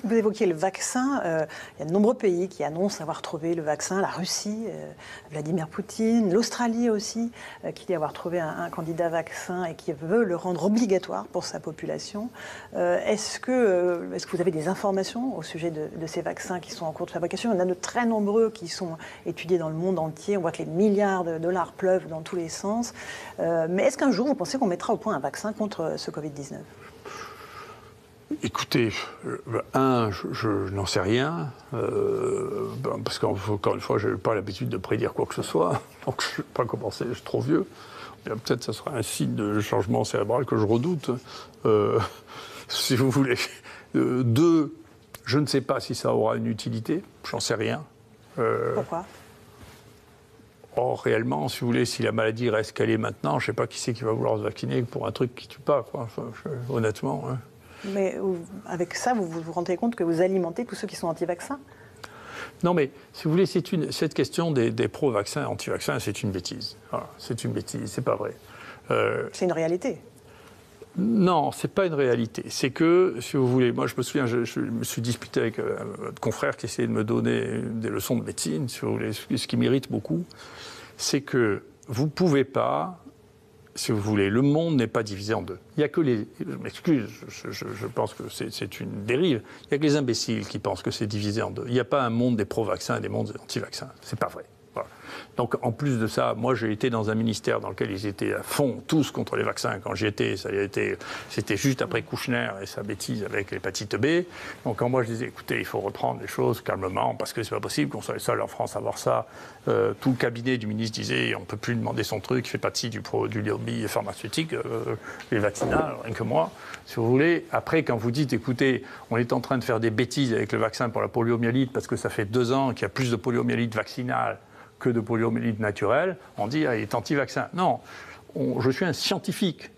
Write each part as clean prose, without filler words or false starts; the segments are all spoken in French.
Vous évoquiez le vaccin. Il y a de nombreux pays qui annoncent avoir trouvé le vaccin. La Russie, Vladimir Poutine, l'Australie aussi, qui dit avoir trouvé un candidat vaccin et qui veut le rendre obligatoire pour sa population. Est-ce que vous avez des informations au sujet de ces vaccins qui sont en cours de fabrication? Il y en a de très nombreux qui sont étudiés dans le monde entier. On voit que les milliards de dollars pleuvent dans tous les sens. Mais est-ce qu'un jour, vous pensez qu'on mettra au point un vaccin contre ce Covid-19? Écoutez, je n'en sais rien, parce qu'encore une fois, je n'ai pas l'habitude de prédire quoi que ce soit, donc je ne vais pas commencer, je suis trop vieux. Peut-être que ce sera un signe de changement cérébral que je redoute, si vous voulez. Deux, je ne sais pas si ça aura une utilité, j'en sais rien. Pourquoi ? Or, réellement, si vous voulez, si la maladie reste qu'elle est maintenant, je ne sais pas qui c'est qui va vouloir se vacciner pour un truc qui ne tue pas, quoi. Enfin, honnêtement. Hein. Mais avec ça, vous vous rendez compte que vous alimentez tous ceux qui sont anti-vaccins? Non, mais si vous voulez, cette question des pro-vaccins et anti-vaccins, c'est une bêtise. Voilà, c'est une bêtise, c'est pas vrai. C'est une réalité. Non, c'est pas une réalité. C'est que, si vous voulez, moi je me souviens, je me suis disputé avec un confrère qui essayait de me donner des leçons de médecine, si vous voulez. Ce qui m'irrite beaucoup, c'est que vous pouvez pas, si vous voulez, le monde n'est pas divisé en deux. Il n'y a que les... Je m'excuse, je pense que c'est une dérive. Il n'y a que les imbéciles qui pensent que c'est divisé en deux. Il n'y a pas un monde des pro-vaccins et des mondes des anti-vaccins. C'est pas vrai. Voilà. Donc, en plus de ça, moi, j'ai été dans un ministère dans lequel ils étaient à fond, tous contre les vaccins. Quand j'y étais, c'était juste après Kouchner et sa bêtise avec l'hépatite B. Donc, quand moi, je disais, écoutez, il faut reprendre les choses calmement, parce que c'est pas possible qu'on soit les seuls en France à avoir ça. Tout le cabinet du ministre disait, on ne peut plus demander son truc, il fait partie du lobby pharmaceutique, les vaccinats, rien que moi, si vous voulez. Après, quand vous dites, écoutez, on est en train de faire des bêtises avec le vaccin pour la poliomyélite, parce que ça fait 2 ans qu'il y a plus de poliomyélite vaccinale que de poliomyélite naturelle, on dit il est anti-vaccin. Non, je suis un scientifique.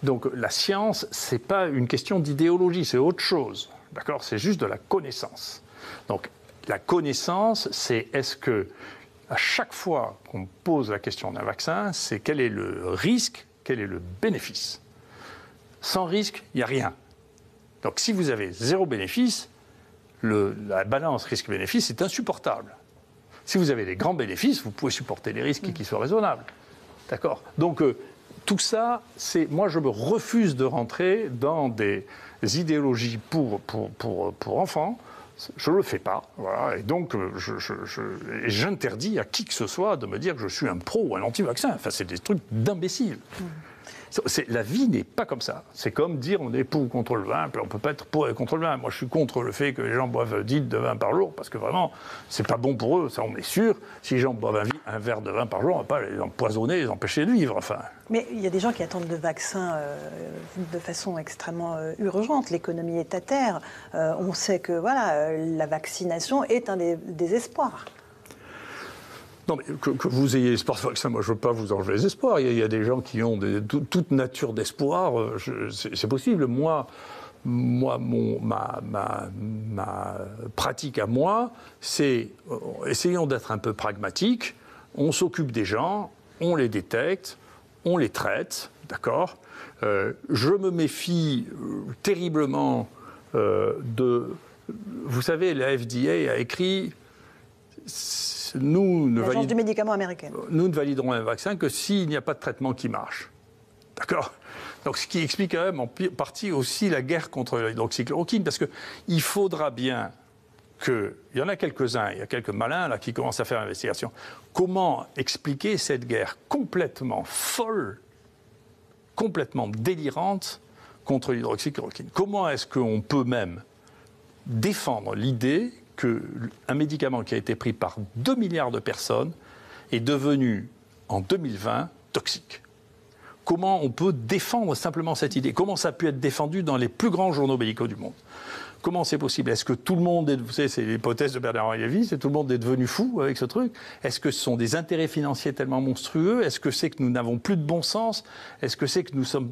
Donc la science, ce n'est pas une question d'idéologie, c'est autre chose. D'accord ? C'est juste de la connaissance. Donc la connaissance, c'est est-ce que, à chaque fois qu'on pose la question d'un vaccin, c'est quel est le risque, quel est le bénéfice. Sans risque, il n'y a rien. Donc si vous avez 0 bénéfice, la balance risque-bénéfice est insupportable. Si vous avez des grands bénéfices, vous pouvez supporter les risques qui soient raisonnables. D'accord ? Donc, tout ça, moi, je me refuse de rentrer dans des idéologies pour enfants. Je ne le fais pas. Voilà. Et donc, j'interdis à qui que ce soit de me dire que je suis un pro ou un anti-vaccin. Enfin, c'est des trucs d'imbéciles. La vie n'est pas comme ça. C'est comme dire on est pour ou contre le vin, puis on ne peut pas être pour et contre le vin. Moi, je suis contre le fait que les gens boivent 10 de vin par jour, parce que vraiment, c'est pas bon pour eux, ça on est sûr. Si les gens boivent un verre de vin par jour, on ne va pas les empoisonner, les empêcher de vivre. Enfin. Mais il y a des gens qui attendent le vaccin de façon extrêmement urgente. L'économie est à terre. On sait que voilà, la vaccination est un des espoirs. Non, mais que vous ayez l'espoir de vaccin, moi je ne veux pas vous enlever les espoirs. Il y a des gens qui ont toute nature d'espoir, c'est possible. Ma pratique à moi, c'est essayons d'être un peu pragmatiques. On s'occupe des gens, on les détecte, on les traite, d'accord ? Je me méfie terriblement Vous savez, la FDA a écrit... L'Agence du médicament américaine. Nous ne validerons un vaccin que s'il n'y a pas de traitement qui marche. D'accord ? Donc, ce qui explique quand même en partie aussi la guerre contre l'hydroxychloroquine, parce qu'il faudra bien il y en a quelques-uns, il y a quelques malins là, qui commencent à faire l'investigation. Comment expliquer cette guerre complètement folle, complètement délirante contre l'hydroxychloroquine ? Comment est-ce qu'on peut même défendre l'idée qu'un médicament qui a été pris par 2 milliards de personnes est devenu, en 2020, toxique ? Comment on peut défendre simplement cette idée ? Comment ça a pu être défendu dans les plus grands journaux médicaux du monde ? Comment c'est possible ? Est-ce que tout le monde vous savez, c'est l'hypothèse de Bernard-Henri Lévy, c'est tout le monde est devenu fou avec ce truc ? Est-ce que ce sont des intérêts financiers tellement monstrueux ? Est-ce que c'est que nous n'avons plus de bon sens ? Est-ce que c'est que nous sommes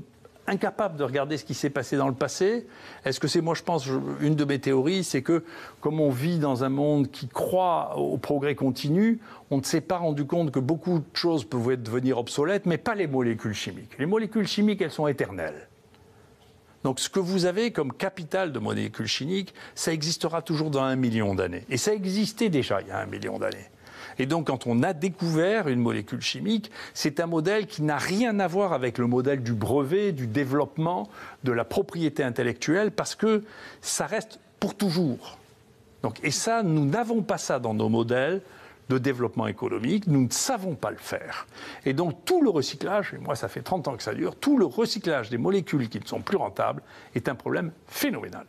incapable de regarder ce qui s'est passé dans le passé? Est-ce que c'est, moi je pense, une de mes théories, c'est que comme on vit dans un monde qui croit au progrès continu, on ne s'est pas rendu compte que beaucoup de choses pouvaient devenir obsolètes, mais pas les molécules chimiques. Les molécules chimiques, elles sont éternelles. Donc ce que vous avez comme capital de molécules chimiques, ça existera toujours dans 1 million d'années. Et ça existait déjà il y a 1 million d'années. Et donc, quand on a découvert une molécule chimique, c'est un modèle qui n'a rien à voir avec le modèle du brevet, du développement, de la propriété intellectuelle, parce que ça reste pour toujours. Donc, et ça, nous n'avons pas ça dans nos modèles de développement économique, nous ne savons pas le faire. Et donc, tout le recyclage, et moi, ça fait 30 ans que ça dure, tout le recyclage des molécules qui ne sont plus rentables est un problème phénoménal.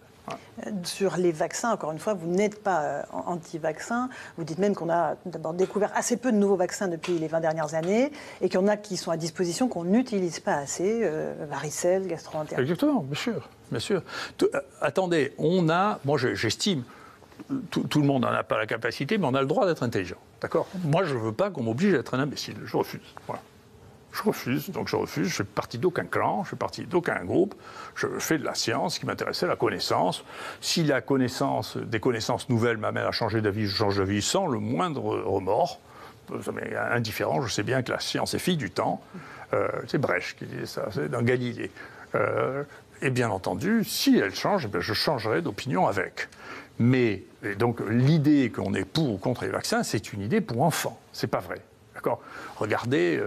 Sur les vaccins, encore une fois, vous n'êtes pas anti-vaccin. Vous dites même qu'on a d'abord découvert assez peu de nouveaux vaccins depuis les 20 dernières années et qu'il y en a qui sont à disposition qu'on n'utilise pas assez, varicelle, gastro-entérite. Exactement, bien sûr. Bien sûr. Attendez, moi j'estime, tout le monde n'en a pas la capacité, mais on a le droit d'être intelligent. D'accord ? Moi je ne veux pas qu'on m'oblige à être un imbécile. Je refuse. Voilà. Je refuse, donc je refuse, je ne fais partie d'aucun clan, je ne fais partie d'aucun groupe, je fais de la science, ce qui m'intéressait, la connaissance. Si la connaissance, des connaissances nouvelles m'amènent à changer d'avis, je change d'avis sans le moindre remords. Ça m'est indifférent, je sais bien que la science est fille du temps. C'est Brecht qui disait ça, c'est dans Galilée. Et bien entendu, si elle change, eh bien, je changerai d'opinion avec. Mais donc l'idée qu'on est pour ou contre les vaccins, c'est une idée pour enfants, c'est pas vrai. D'accord. Regardez,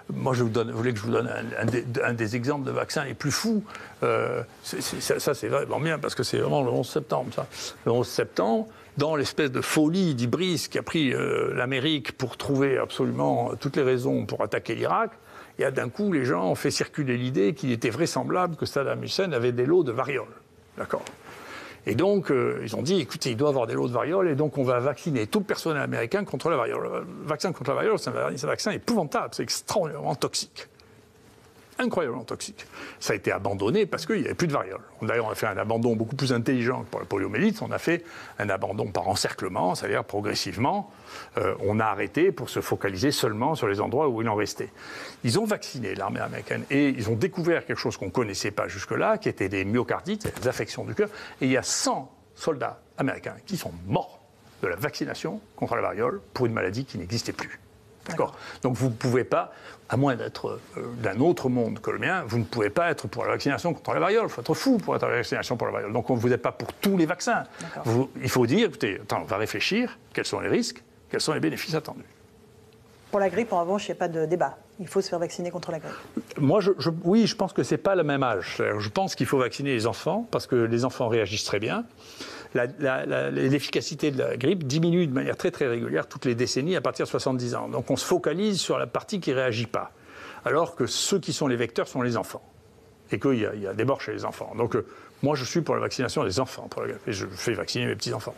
moi vous voulez que je vous donne un des exemples de vaccins les plus fous. Ça c'est vraiment bien parce que c'est vraiment le 11 septembre. Ça. Le 11 septembre, dans l'espèce de folie d'Ibris qui a pris l'Amérique pour trouver absolument toutes les raisons pour attaquer l'Irak, et d'un coup les gens ont fait circuler l'idée qu'il était vraisemblable que Saddam Hussein avait des lots de variole. D'accord. Et donc, ils ont dit, écoutez, il doit avoir des lots de variole, et donc on va vacciner tout le personnel américain contre la variole. Le vaccin contre la variole, c'est un vaccin épouvantable, c'est extraordinairement toxique. Incroyablement toxique. Ça a été abandonné parce qu'il n'y avait plus de variole. D'ailleurs, on a fait un abandon beaucoup plus intelligent que pour la poliomyélite. On a fait un abandon par encerclement, c'est-à-dire progressivement, on a arrêté pour se focaliser seulement sur les endroits où il en restait. Ils ont vacciné l'armée américaine et ils ont découvert quelque chose qu'on ne connaissait pas jusque-là, qui étaient des myocardites, des affections du cœur. Et il y a 100 soldats américains qui sont morts de la vaccination contre la variole pour une maladie qui n'existait plus. D'accord. Donc vous ne pouvez pas, à moins d'être d'un autre monde que le mien, vous ne pouvez pas être pour la vaccination contre la variole. Il faut être fou pour être pour la vaccination pour la variole. Donc vous n'êtes pas pour tous les vaccins. Il faut dire, écoutez, on va réfléchir, quels sont les risques, quels sont les bénéfices attendus. Pour la grippe, en revanche, il n'y a pas de débat. Il faut se faire vacciner contre la grippe. Moi, oui, je pense que ce n'est pas le même âge. Je pense qu'il faut vacciner les enfants, parce que les enfants réagissent très bien. L'efficacité de la grippe diminue de manière très très régulière toutes les décennies à partir de 70 ans. Donc on se focalise sur la partie qui ne réagit pas, alors que ceux qui sont les vecteurs sont les enfants, et qu'il y a des morts chez les enfants. Donc moi je suis pour la vaccination des enfants, et je fais vacciner mes petits-enfants.